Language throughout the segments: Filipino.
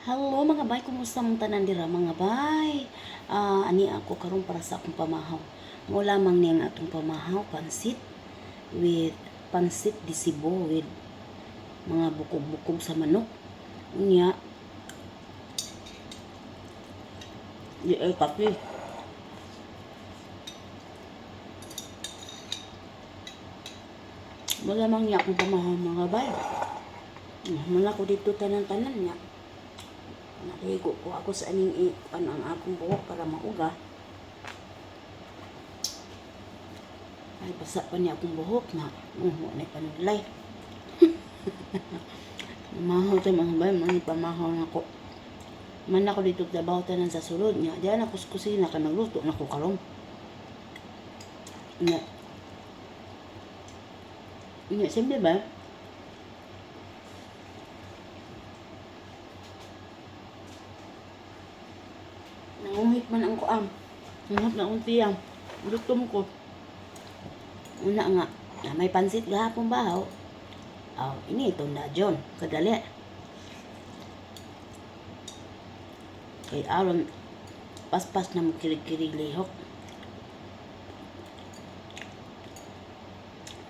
Hello mga bay, kumusta mong tanan dira mga bay? Ani ako karon para sa akong pamahaw. Mo lamang niyang atong pamahaw, pansit di Cebu with mga bukog-bukog sa manok. Unya, di ay kape. Mo lamang niya akong pamahaw mga bay. Muna ko dito tanan-tanan niya. Naligo ko ako sa aning ang akong buhok para mauga. Ay, basa pa niya akong buhok na. Wala panulay. Mahaw tayo mga bay, mani pamahaw na ako. Man ako dito trabaho tanan sa sulod niya. Diyan ako sa kusina ka nagluto na ko karon. Nga. Nga, simple ba? Nangungit man ang kuam. Nangungit na akong tiyang. Gutom ko. Una nga, may pansit gahapon bahaw. Ini ito na John. Kadali. Kay aron paspas na magkirig-kirig lihok.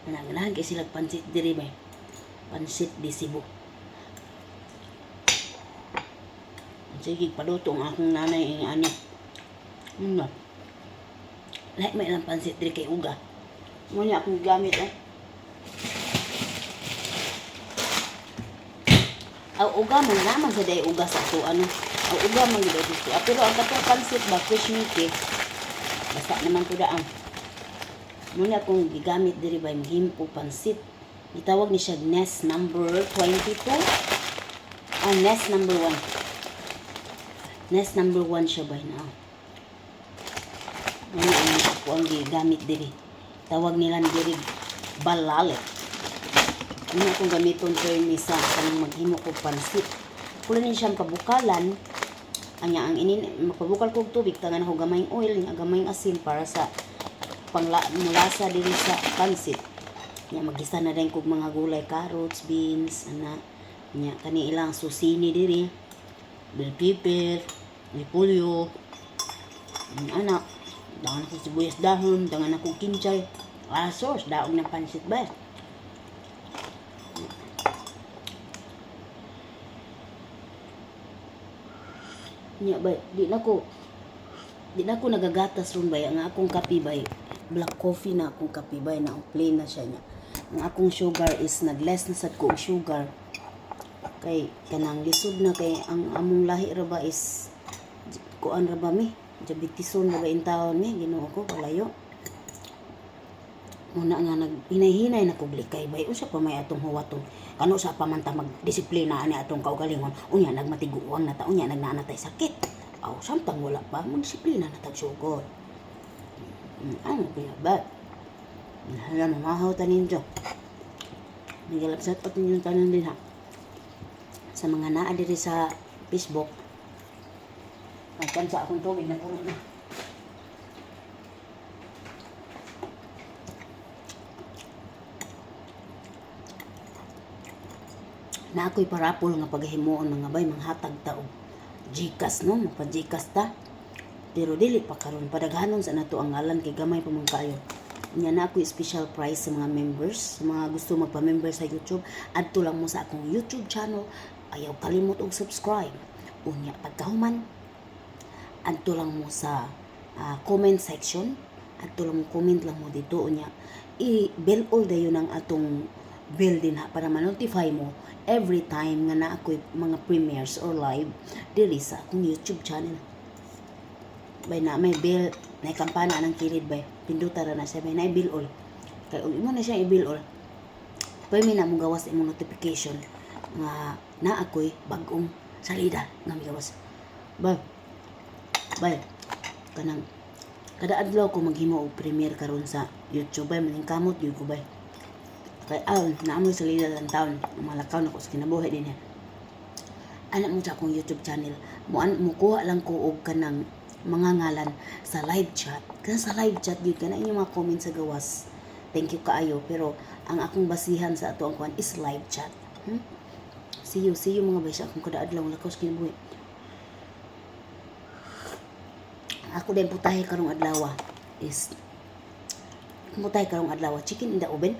Nanganahan kay sila pansit diri may. Pansit di Cebu. Sige, paluto ang akong nanay ang ani. Lahat may ilang pansit diri kay uga. Muna akong gamit uga man naman sa day uga sa to ano. Uga man gid dito. Pero ang katong pansit ba fresh meat basta naman to daan. Muna akong gigamit diri ba himpo pansit. Gitawag ni siya nest number 22. Nest number 1. Nest number 1 siya ba na. Ako ang gigamit diri. Tawag nila diri balale. Ano akong gamiton term sa kanang maghimo ko pansit. Kunin siyang pabukalan. Anya ang mapabukal kog tubig tangan ako gamayng oil, gamayng asin para sa panglalasa diri sa pansit. Nya magisa na rin kog mga gulay, carrots, beans, nya kani ilang susini diri. Bell pepper, repolyo, dangan ako sibuyas dahon, dangan ako kinchay, sauce, daog ng pansit ba? Nya ba, di na ko nagagatas ron ba, ang akong kape ba, black coffee na akong kape ba, na plain na siya niya. Ang akong sugar is nag-less na sad ko sugar. Kay kanang lisod na kay ang among lahi ra ba is kuan ra ba mi diabetison ra ba in taon mi Ginoo ko kalayo. Una nga naghinay-hinay na kog likay bay usa pa may atong huwaton kano sa pamanta magdisiplina ani atong kaugalingon unya nagmatiguang na ta unya nagnanatay sakit samtang wala pa magdisiplina na tag sugod. Ano ba hala na mahaw tanin jo nigalapsat at ninyong tanan din ha sa mga naa diri sa Facebook. Sa akong tubig na puno na. Na ako'y parapol nga paghimuon mga bay manghatag ta og Gcash no, magpa-Gcash ta. Pero dili pa karon padaghanon sa nato ang ngalan kay gamay pa man kayo. Nya na ako'y special price sa mga members, sa mga gusto magpa-member sa YouTube, adto lang mo sa akong YouTube channel. Ayaw kalimot og subscribe. Unya pagkahuman adto lang mo sa comment section. Adto lang mo comment lang mo dito unya i-bell all dayon ang atong bell din ha para ma-notify mo every time nga na ako'y mga premieres or live diri sa akong YouTube channel. Bay na may bell, na kampana ng kilid bay. Pinduta ra na siya bay na i-bell all. Kay ug imo na siya i-bell all. Pwede mi na mo gawas imong notification nga na ako'y bagong salida nga migawas. Bay, kanang kada adlaw ko maghimo og premiere karon sa YouTube bay maning kamot gyud ko bay. Kay naamoy salida lang taon, malakaw na ko sa kinabuhi din yan. Anak mo sa akong YouTube channel, mukuha lang ko og kanang mga ngalan sa live chat. Kana sa live chat gyud kana inyong mga comment sa gawas. Thank you kaayo pero ang akong basihan sa ato ang kuan is live chat. See you mga bay sa akong kadaadlaw lakaw sa kinabuhi. Ako din putahe karong adlaw is chicken in the oven.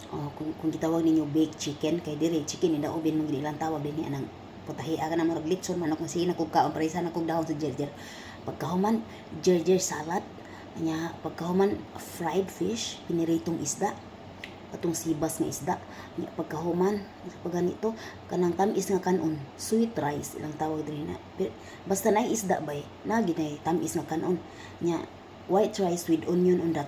Kung gitawag ninyo baked chicken kay dire chicken in the oven mong ilang tawag dinhi anang putahe aga na marag litson manok nga sige na kog kaon parisa na kog dahon sa jerjer. Pagkahuman jerjer salad nya pagkahuman fried fish piniritong isda atong sibas nga isda nya pagkahuman pag ganito kanang tamis nga kanon sweet rice ilang tawag dinhi na basta na isda bay na ginay tamis nga kanon nya white rice with onion on the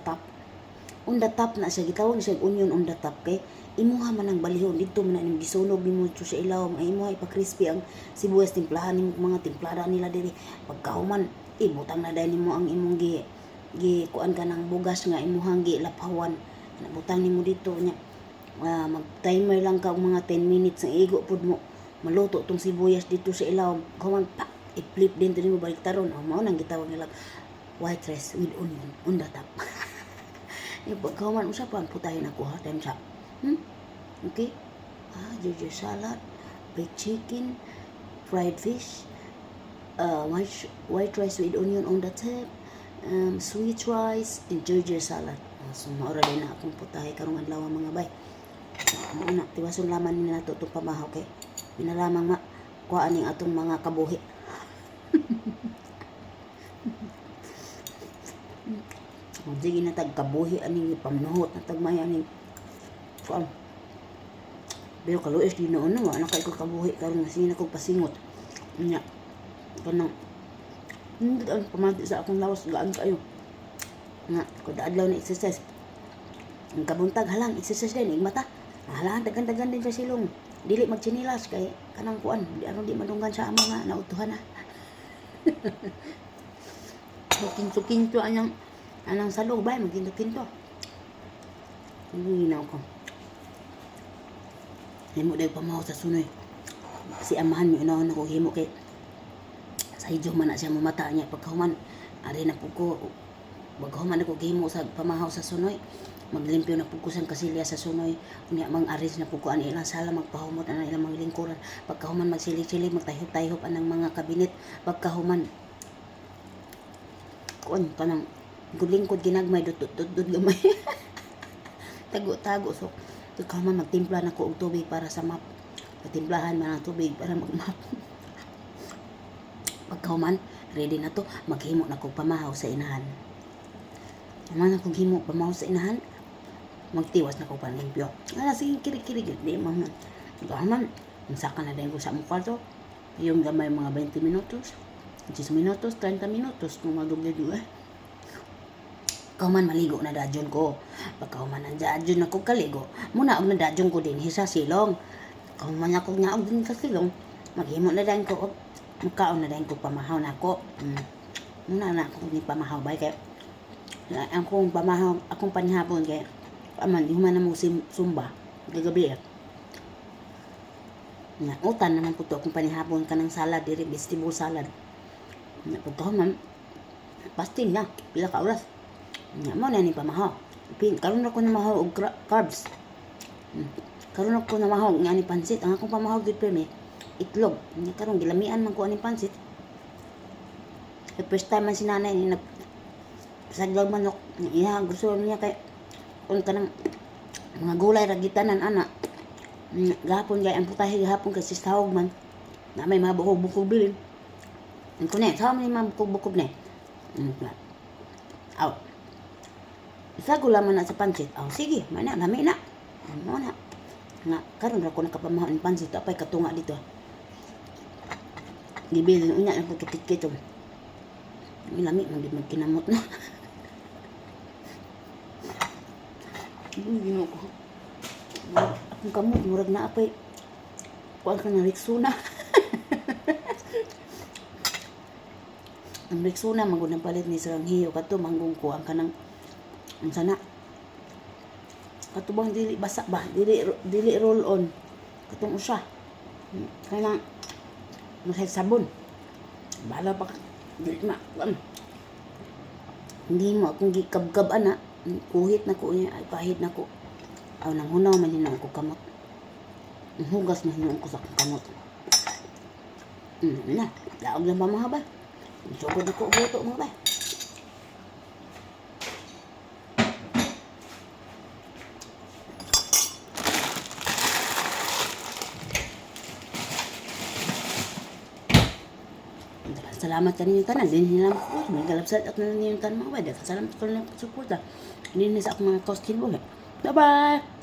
top na siya gitawag siya onion on the top kay imuha man ang balihon dito man ning gisunog nimo sa ilaw ay imuha ipa-crispy ang sibuyas timplahan ning mga timplada nila diri pagkahuman ibutang na dahil nimo ang imong gi kuan ka ng bugas nga imuhang gi laphawan nabutang nimo dito nya mag timer lang ka og mga 10 minutes ang igo pud mo maluto tong sibuyas dito sa ilaw human pa i-flip din to nimo baliktaron mao nang gitawag nila white rice with onion on the top. Yung pagkahuman usa pa ang putahin ako ha time sa okay ginger salad baked chicken fried fish white rice with onion on the top sweet rice and ginger salad so maura din na akong putahe karong adlaw mga bay muna tiwason laman ni nato itong pamahaw kay pinalamang kuhaan ning atong mga kabuhi. Sige na tagkabuhi aning pamnuhot na tagmay aning kuan. Pero kaluis di noon na anak kay ko kabuhi karon nga sige na kog pasingot. Nya kanang hindi ang pamati sa akong lawas gaan kayo. Nga ko adlaw na exercise. Ang kabuntag halang exercise din igmata. Halang dagan-dagan din sa silong. Dili magchinilas kay kanang kuan di ano di madunggan sa amo nga nautuhan na. Kinto anang salog ba maginto-kinto. Hindi na ako. Himo day pamahaw sa sunoy. Si amahan mi unahon ako himo kay sa hidyo man na siya mamata niya pagkahuman. Ari na pud ko pagkahuman ako himo sa pamahaw sa sunoy. Maglimpyo na pud ko sang kasilya sa sunoy. Unya mang aris na pud ko ani ilang sala magpahumot ana ilang mga lingkuran. Pagkahuman magsili-sili magtayhop-tayhop anang mga kabinet pagkahuman. Kuan kanang gulingkod ginagmay dudud gamay. Tago-tago so pagkahuman magtimpla na ko og tubig para sa map. Patimplahan man ang tubig para magmap. Pagkahuman ready na to maghimo na ko pamahaw sa inahan. Naman ako himo pamahaw sa inahan magtiwas na ko panlimpyo. Ala sige kiri-kiri di man. Pagkahuman unsaka na din ko sa mong kwarto. Yung gamay mga 20 minutos, 10 minutos, 30 minutos kung madugay-dugay. Kauman maligo na dadyon ko. Pagkauman ang dadyon ako kaligo, muna og na dadyon ko din sa silong. Kauman ako nyaog din sa silong, maghimo na dayon ko og makaon na dayon ko pamahaw na ako. Muna na ako ni pamahaw bay kay akong pamahaw, akong panhapon kay aman di man na mo sumba gagabi. Na utan naman po to akong panihapon kanang salad diri vegetable salad. Na pagkauman pastin na pila ka oras. Nya mo na ni pamahaw. Karon ako na mahaw og carbs. Karon ako na mahaw nga ni pansit. Ang akong pamahaw gid permi itlog. Nya karon gilamian man ko ani pansit. The first time man si nanay ni nag saglag manok. Iya gusto niya kay kun kanang mga gulay ra gitanan ana. Gahapon gay ang putahe gahapon kasi tawag man na may mga bukog bilin. Ang kunen sa man mga bukog ne. Aw. Isa ko laman na sa pansit. Aw sige, may na lami na. Ano na. Nga karon ra ko nakapamahaw ang pansit apay katunga dito. Gibilin unya na pagkitikit. May lami man gid magkinamot na. Hindi ko. Akong kamot, murag na apay. Kuan ka na Rexona. Ang Rexona, manggod palit ni Sarang Hiyo. Kato, manggong kuhan ka ng ang sana. Kato bang dili basa ba? Dili roll on. Katong usa. Kaya na, masay sabon. Bala pa ka. Dili na. Hindi mo akong gikab-kab ana. Kuhit na ko niya. Ay, pahid na ko. Aw nang hunaw man din ako kamot. Ang hugas na hinuon ko sa akong kamot. Na, daog lang pa mga bay. Sugod ako buto mga bay. Salamat sa ninyo tanan. Din nila ko. May galapsat at na ninyo tanan mga bay. Salamat ko lang suporta. Hindi na sa akong mga kauskin buhay. Bye-bye!